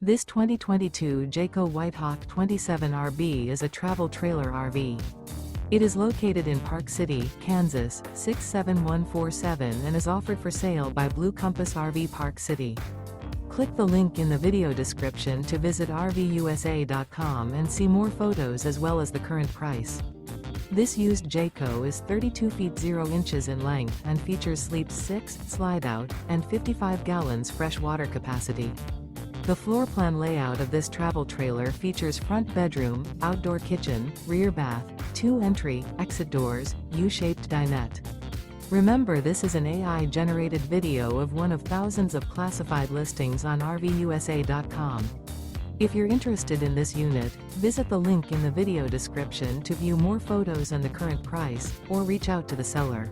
This 2022 Jayco White Hawk 27RB is a travel trailer RV. It is located in Park City, Kansas, 67147 and is offered for sale by Blue Compass RV Park City. Click the link in the video description to visit RVUSA.com and see more photos as well as the current price. This used Jayco is 32 feet 0 inches in length and features sleeps 6, slide-out, and 55 gallons fresh water capacity. The floor plan layout of this travel trailer features front bedroom, outdoor kitchen, rear bath, 2 entry, exit doors, U-shaped dinette. Remember, this is an AI-generated video of one of thousands of classified listings on RVUSA.com. If you're interested in this unit, visit the link in the video description to view more photos and the current price, or reach out to the seller.